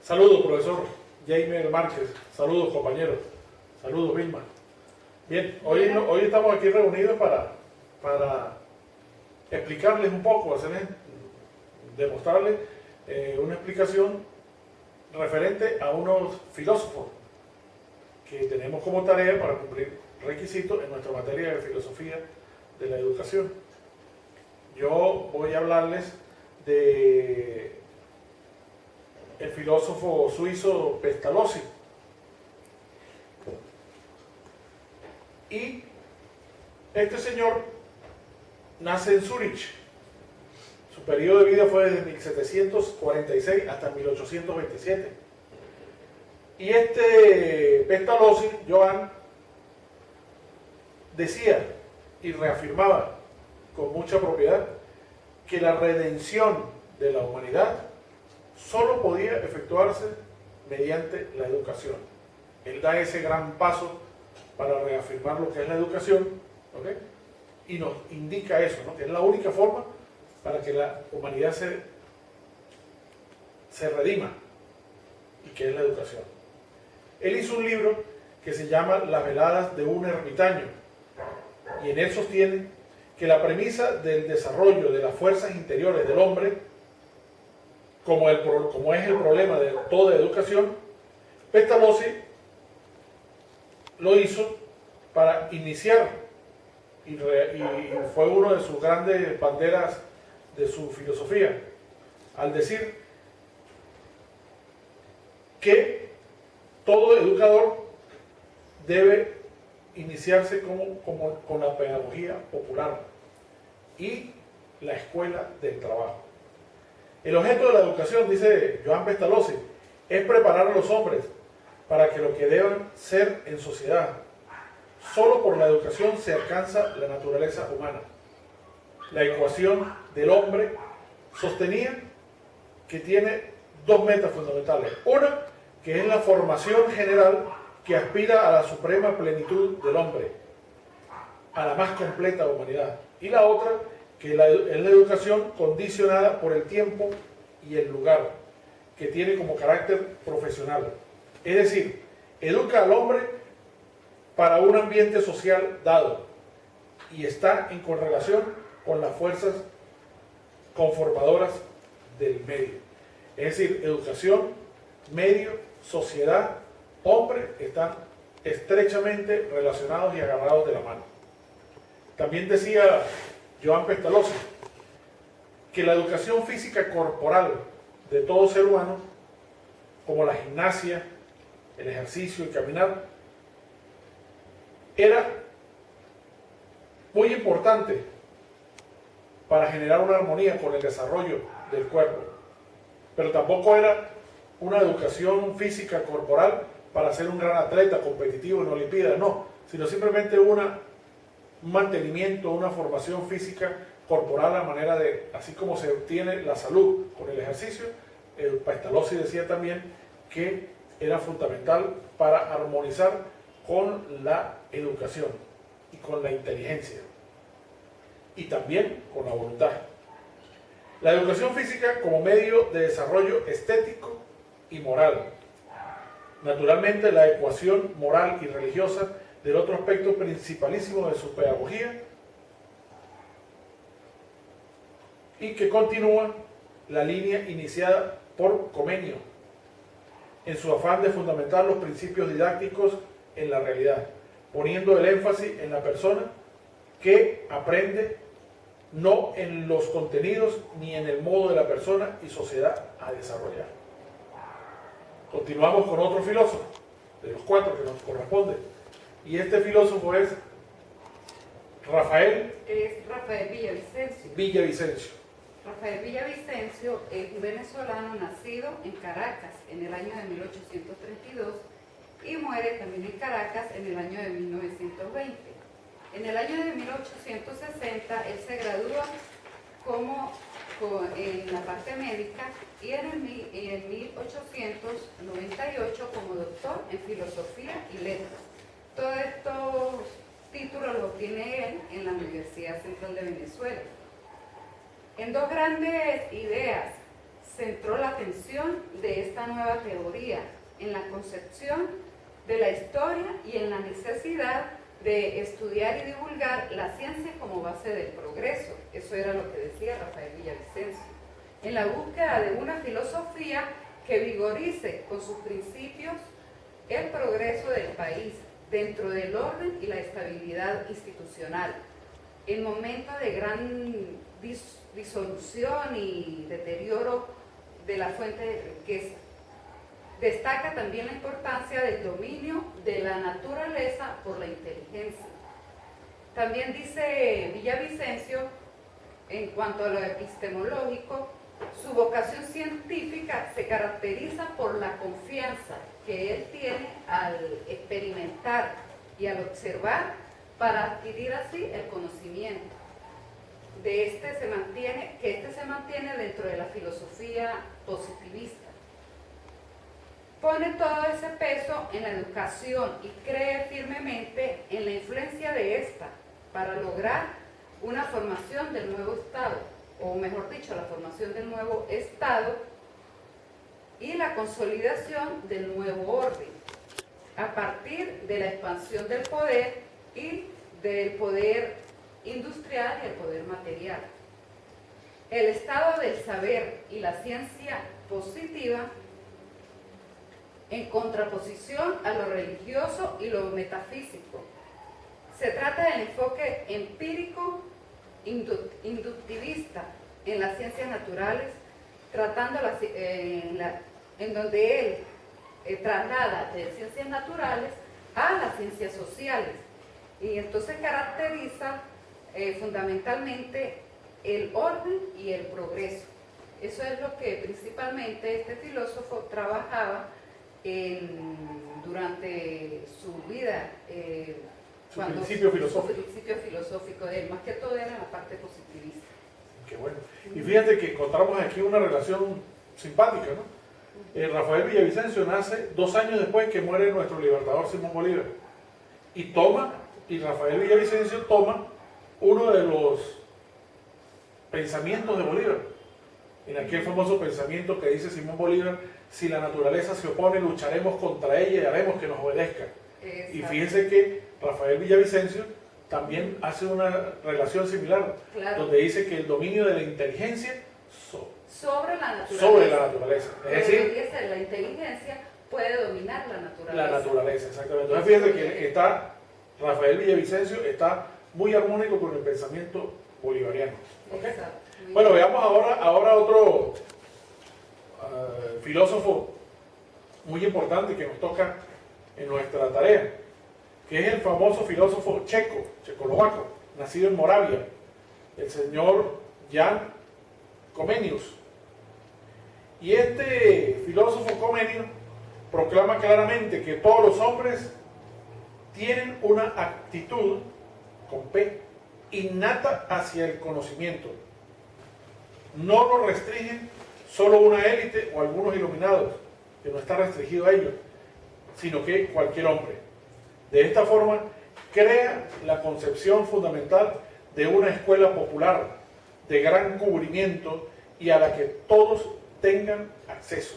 Saludos, profesor Jaime Márquez. Saludos, compañeros. Saludos, Vilma. Bien, hoy estamos aquí reunidos para explicarles un poco, demostrarles una explicación referente a unos filósofos que tenemos como tarea para cumplir requisitos en nuestra materia de filosofía de la educación. Yo voy a hablarles de el filósofo suizo Pestalozzi. Y este señor nace en Zúrich. Su periodo de vida fue desde 1746 hasta 1827. Y este Pestalozzi, Johann, decía y reafirmaba con mucha propiedad que la redención de la humanidad solo podía efectuarse mediante la educación. Él da ese gran paso para reafirmar lo que es la educación, ¿okay? Y nos indica eso, ¿no? Que es la única forma para que la humanidad se redima, y que es la educación. Él hizo un libro que se llama Las veladas de un ermitaño, y en él sostiene que la premisa del desarrollo de las fuerzas interiores del hombre, como es el problema de toda educación, Pestalozzi lo hizo para iniciar, y fue una de sus grandes banderas de su filosofía, al decir que todo educador debe iniciarse con la pedagogía popular y la escuela del trabajo. El objeto de la educación, dice Johann Pestalozzi, es preparar a los hombres para que lo que deban ser en sociedad. Solo por la educación se alcanza la naturaleza humana. La ecuación del hombre sostenía que tiene dos metas fundamentales. Una, que es la formación general que aspira a la suprema plenitud del hombre, a la más completa humanidad. Y la otra, que es la educación condicionada por el tiempo y el lugar, que tiene como carácter profesional. Es decir, educa al hombre para un ambiente social dado y está en correlación con las fuerzas conformadoras del medio. Es decir, educación, medio, sociedad, hombre están estrechamente relacionados y agarrados de la mano. También decía Johann Pestalozzi que la educación física corporal de todo ser humano, como la gimnasia, el ejercicio y caminar, era muy importante para generar una armonía con el desarrollo del cuerpo, pero tampoco era una educación física corporal para ser un gran atleta competitivo en Olimpiadas, no, sino simplemente un mantenimiento, una formación física corporal a manera de, así como se obtiene la salud con el ejercicio. Pestalozzi decía también que era fundamental para armonizar con la educación y con la inteligencia y también con la voluntad. La educación física como medio de desarrollo estético y moral. Naturalmente, la ecuación moral y religiosa del otro aspecto principalísimo de su pedagogía, y que continúa la línea iniciada por Comenio en su afán de fundamentar los principios didácticos en la realidad, poniendo el énfasis en la persona que aprende, no en los contenidos ni en el modo de la persona y sociedad a desarrollar. Continuamos con otro filósofo, de los cuatro que nos corresponde, y este filósofo es Rafael Villavicencio. Rafael Villavicencio es un venezolano nacido en Caracas en el año de 1832 y muere también en Caracas en el año de 1920. En el año de 1860 él se gradúa en la parte médica y en 1898 como doctor en filosofía y letras. Todos estos títulos los obtiene él en la Universidad Central de Venezuela. En dos grandes ideas centró la atención de esta nueva teoría en la concepción de la historia y en la necesidad de estudiar y divulgar la ciencia como base del progreso. Eso era lo que decía Rafael Villavicencio. En la búsqueda de una filosofía que vigorice con sus principios el progreso del país dentro del orden y la estabilidad institucional. En momentos de gran disolución y deterioro de la fuente de riqueza. Destaca también la importancia del dominio de la naturaleza por la inteligencia. También dice Villavicencio, en cuanto a lo epistemológico, su vocación científica se caracteriza por la confianza que él tiene al experimentar y al observar para adquirir así el conocimiento. Que este se mantiene dentro de la filosofía positivista. Pone todo ese peso en la educación y cree firmemente en la influencia de esta para lograr una formación del nuevo Estado, o mejor dicho, la formación del nuevo Estado y la consolidación del nuevo orden, a partir de la expansión del poder y del poder industrial y el poder material. El estado del saber y la ciencia positiva en contraposición a lo religioso y lo metafísico. Se trata del enfoque empírico inductivista en las ciencias naturales, en donde él traslada de ciencias naturales a las ciencias sociales, y entonces caracteriza fundamentalmente el orden y el progreso. Eso es lo que principalmente este filósofo trabajaba durante su vida, su principio filosófico de él, más que todo era la parte positivista. Qué bueno. Y fíjate que encontramos aquí una relación simpática, ¿no? Rafael Villavicencio nace 2 años después que muere nuestro libertador Simón Bolívar. Y Rafael Villavicencio toma uno de los pensamientos de Bolívar. En aquel famoso pensamiento que dice Simón Bolívar: si la naturaleza se opone, lucharemos contra ella y haremos que nos obedezca. Exacto. Y fíjense que Rafael Villavicencio también hace una relación similar, claro, donde dice que el dominio de la inteligencia sobre la naturaleza. Es decir, la inteligencia puede dominar la naturaleza. La naturaleza, exactamente. Entonces fíjense que Rafael Villavicencio está muy armónico con el pensamiento bolivariano. ¿Okay? Bueno, veamos ahora otro filósofo muy importante que nos toca en nuestra tarea, que es el famoso filósofo checoslovaco, nacido en Moravia, el señor Jan Comenius. Y este filósofo Comenius proclama claramente que todos los hombres tienen una actitud, con P, innata hacia el conocimiento. No lo restringen solo una élite o algunos iluminados, que no está restringido a ellos, sino que cualquier hombre. De esta forma, crea la concepción fundamental de una escuela popular, de gran cubrimiento y a la que todos tengan acceso.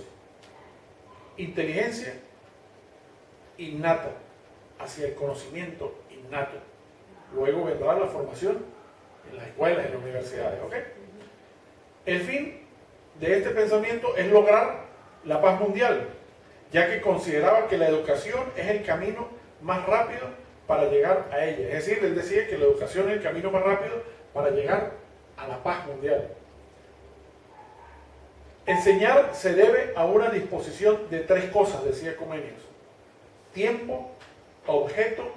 Inteligencia innata, hacia el conocimiento innato. Luego vendrá la formación en las escuelas, en las universidades. ¿Okay? El fin de este pensamiento es lograr la paz mundial, ya que consideraba que la educación es el camino más rápido para llegar a ella. Es decir, él decía que la educación es el camino más rápido para llegar a la paz mundial. Enseñar se debe a una disposición de 3 cosas, decía Comenius: tiempo, objeto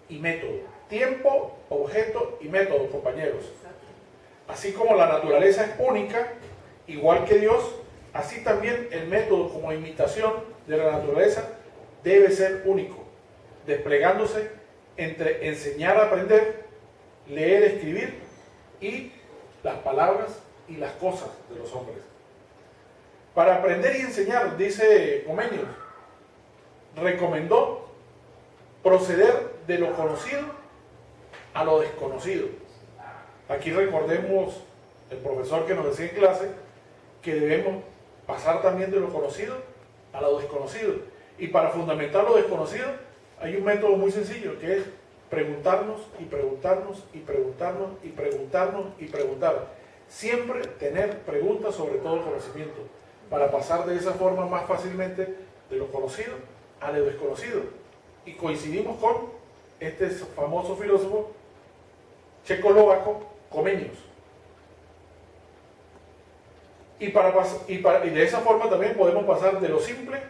y método. Tiempo, objeto y método, compañeros. Así como la naturaleza es única, igual que Dios, así también el método como imitación de la naturaleza debe ser único, desplegándose entre enseñar a aprender, leer, escribir y las palabras y las cosas de los hombres. Para aprender y enseñar, dice Comenius, recomendó proceder de lo conocido a lo desconocido. Aquí recordemos el profesor que nos decía en clase que debemos pasar también de lo conocido a lo desconocido. Y para fundamentar lo desconocido hay un método muy sencillo, que es preguntarnos y preguntarnos y preguntarnos y preguntarnos y preguntar. Siempre tener preguntas sobre todo el conocimiento, para pasar de esa forma más fácilmente de lo conocido a lo desconocido. Y coincidimos con este famoso filósofo checoslovaco, Comenius. Y de esa forma también podemos pasar de lo simple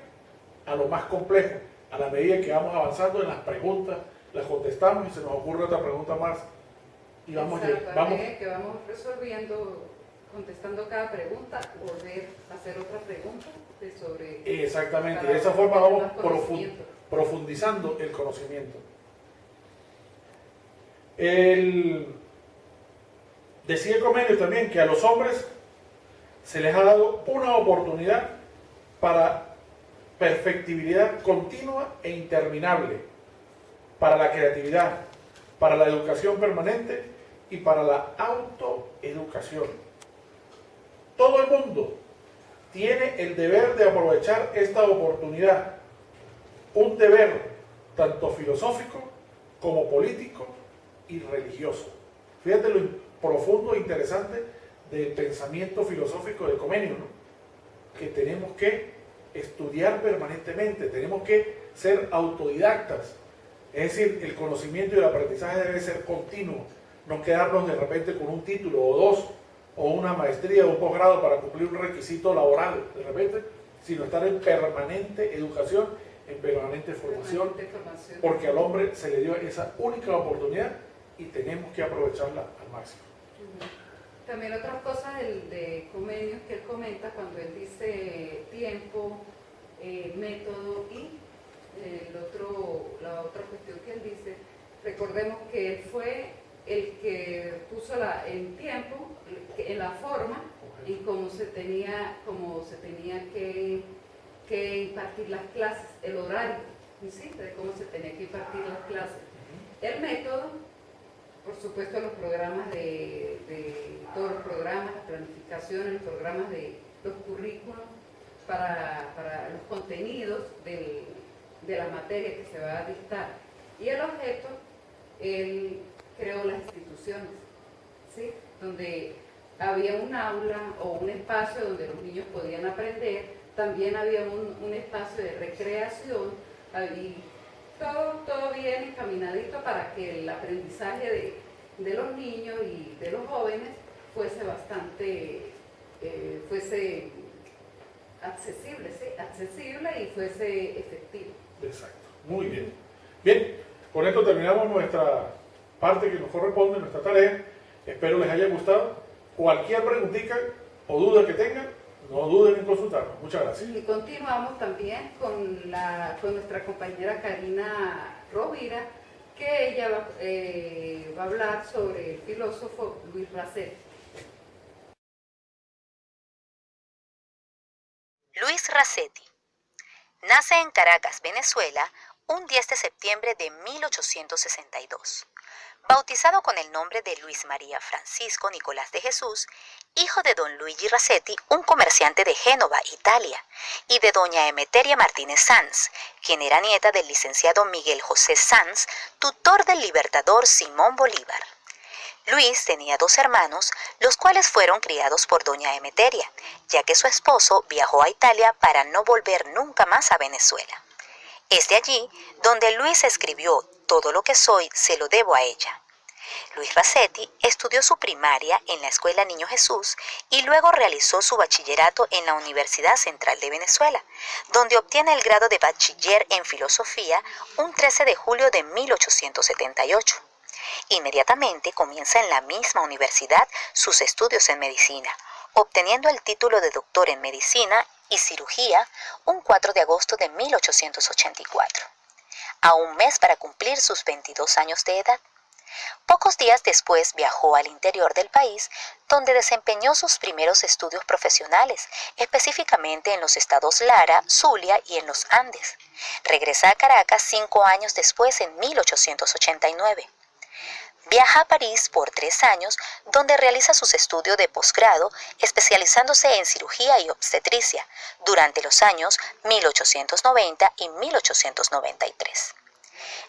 a lo más complejo, a la medida que vamos avanzando en las preguntas, las contestamos y se nos ocurre otra pregunta más. Y vamos que vamos resolviendo, contestando cada pregunta, volver a hacer otra pregunta sobre... Exactamente, de esa forma vamos profundizando el conocimiento. Decía Comenius también que a los hombres se les ha dado una oportunidad para perfectibilidad continua e interminable, para la creatividad, para la educación permanente y para la autoeducación. Todo el mundo tiene el deber de aprovechar esta oportunidad, un deber tanto filosófico como político y religioso. Fíjate lo profundo e interesante del pensamiento filosófico de Comenius, ¿no? Que tenemos que estudiar permanentemente, tenemos que ser autodidactas, es decir, el conocimiento y el aprendizaje debe ser continuo, no quedarnos de repente con un título o dos, o una maestría o un posgrado para cumplir un requisito laboral, de repente, sino estar en permanente educación, en permanente formación, porque al hombre se le dio esa única oportunidad y tenemos que aprovecharla al máximo. También otras cosas de Comenius que él comenta cuando él dice tiempo, método y la otra cuestión que él dice, recordemos que él fue el que puso en tiempo, en la forma, en cómo se tenía que impartir las clases, el horario, ¿sí? De cómo se tenía que impartir las clases. El método, por supuesto, los programas todos los programas, las planificaciones, los programas de los currículos para los contenidos de la materia que se va a dictar. Y el objeto, él creó las instituciones, ¿sí? Donde había un aula o un espacio donde los niños podían aprender, también había un espacio de recreación, y todo bien encaminadito para que el aprendizaje de los niños y de los jóvenes fuese accesible, ¿sí? Accesible y fuese efectivo. Exacto, muy bien. Bien, con esto terminamos nuestra parte que nos corresponde, nuestra tarea. Espero les haya gustado. Cualquier preguntita o duda que tengan, no duden en consultarnos. Muchas gracias. Y continuamos también con nuestra compañera Karina Rovira, que ella va a hablar sobre el filósofo Luis Racetti. Luis Racetti nace en Caracas, Venezuela, un 10 de septiembre de 1862. Bautizado con el nombre de Luis María Francisco Nicolás de Jesús, hijo de don Luigi Racetti, un comerciante de Génova, Italia, y de doña Emeteria Martínez Sanz, quien era nieta del licenciado Miguel José Sanz, tutor del libertador Simón Bolívar. Luis tenía 2 hermanos, los cuales fueron criados por doña Emeteria, ya que su esposo viajó a Italia para no volver nunca más a Venezuela. Es de allí donde Luis escribió: "Todo lo que soy se lo debo a ella". Luis Racetti estudió su primaria en la Escuela Niño Jesús y luego realizó su bachillerato en la Universidad Central de Venezuela, donde obtiene el grado de bachiller en filosofía un 13 de julio de 1878. Inmediatamente comienza en la misma universidad sus estudios en medicina, obteniendo el título de doctor en medicina y cirugía un 4 de agosto de 1884, a un mes para cumplir sus 22 años de edad. Pocos días después viajó al interior del país, donde desempeñó sus primeros estudios profesionales, específicamente en los estados Lara, Zulia y en los Andes. Regresa a Caracas 5 años después, en 1889. Viaja a París por 3 años, donde realiza sus estudios de posgrado, especializándose en cirugía y obstetricia durante los años 1890 y 1893.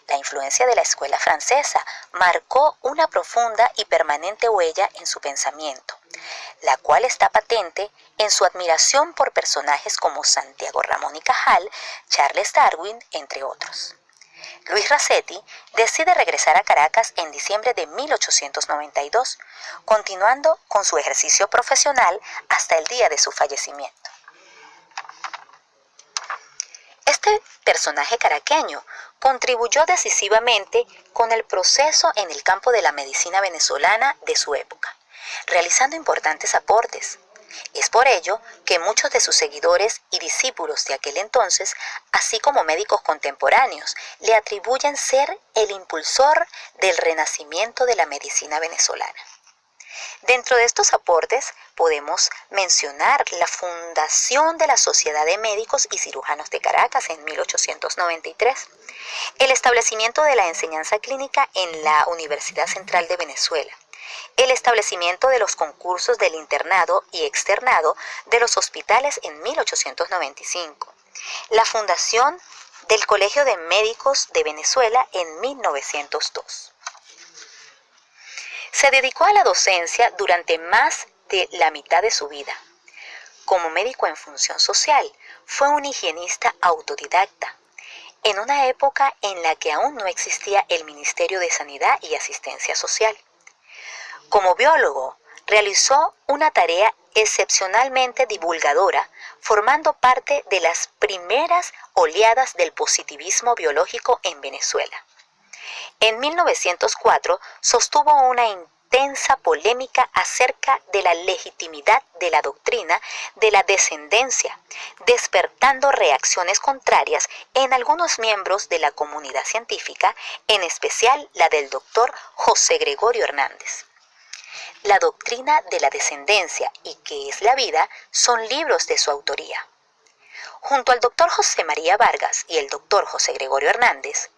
La influencia de la escuela francesa marcó una profunda y permanente huella en su pensamiento, la cual está patente en su admiración por personajes como Santiago Ramón y Cajal, Charles Darwin, entre otros. Luis Rasetti decide regresar a Caracas en diciembre de 1892, continuando con su ejercicio profesional hasta el día de su fallecimiento. Este personaje caraqueño contribuyó decisivamente con el proceso en el campo de la medicina venezolana de su época, realizando importantes aportes. Es por ello que muchos de sus seguidores y discípulos de aquel entonces, así como médicos contemporáneos, le atribuyen ser el impulsor del renacimiento de la medicina venezolana. Dentro de estos aportes podemos mencionar la fundación de la Sociedad de Médicos y Cirujanos de Caracas en 1893, el establecimiento de la enseñanza clínica en la Universidad Central de Venezuela, el establecimiento de los concursos del internado y externado de los hospitales en 1895, la fundación del Colegio de Médicos de Venezuela en 1902. Se dedicó a la docencia durante más de la mitad de su vida. Como médico en función social, fue un higienista autodidacta, en una época en la que aún no existía el Ministerio de Sanidad y Asistencia Social. Como biólogo, realizó una tarea excepcionalmente divulgadora, formando parte de las primeras oleadas del positivismo biológico en Venezuela. En 1904 sostuvo una intensa polémica acerca de la legitimidad de la doctrina de la descendencia, despertando reacciones contrarias en algunos miembros de la comunidad científica, en especial la del doctor José Gregorio Hernández. La doctrina de la descendencia y qué es la vida son libros de su autoría. Junto al doctor José María Vargas y el doctor José Gregorio Hernández,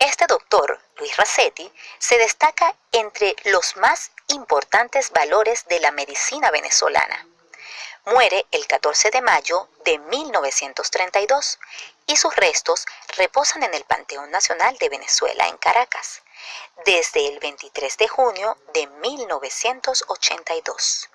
este doctor, Luis Rasetti, se destaca entre los más importantes valores de la medicina venezolana. Muere el 14 de mayo de 1932 y sus restos reposan en el Panteón Nacional de Venezuela en Caracas, desde el 23 de junio de 1982.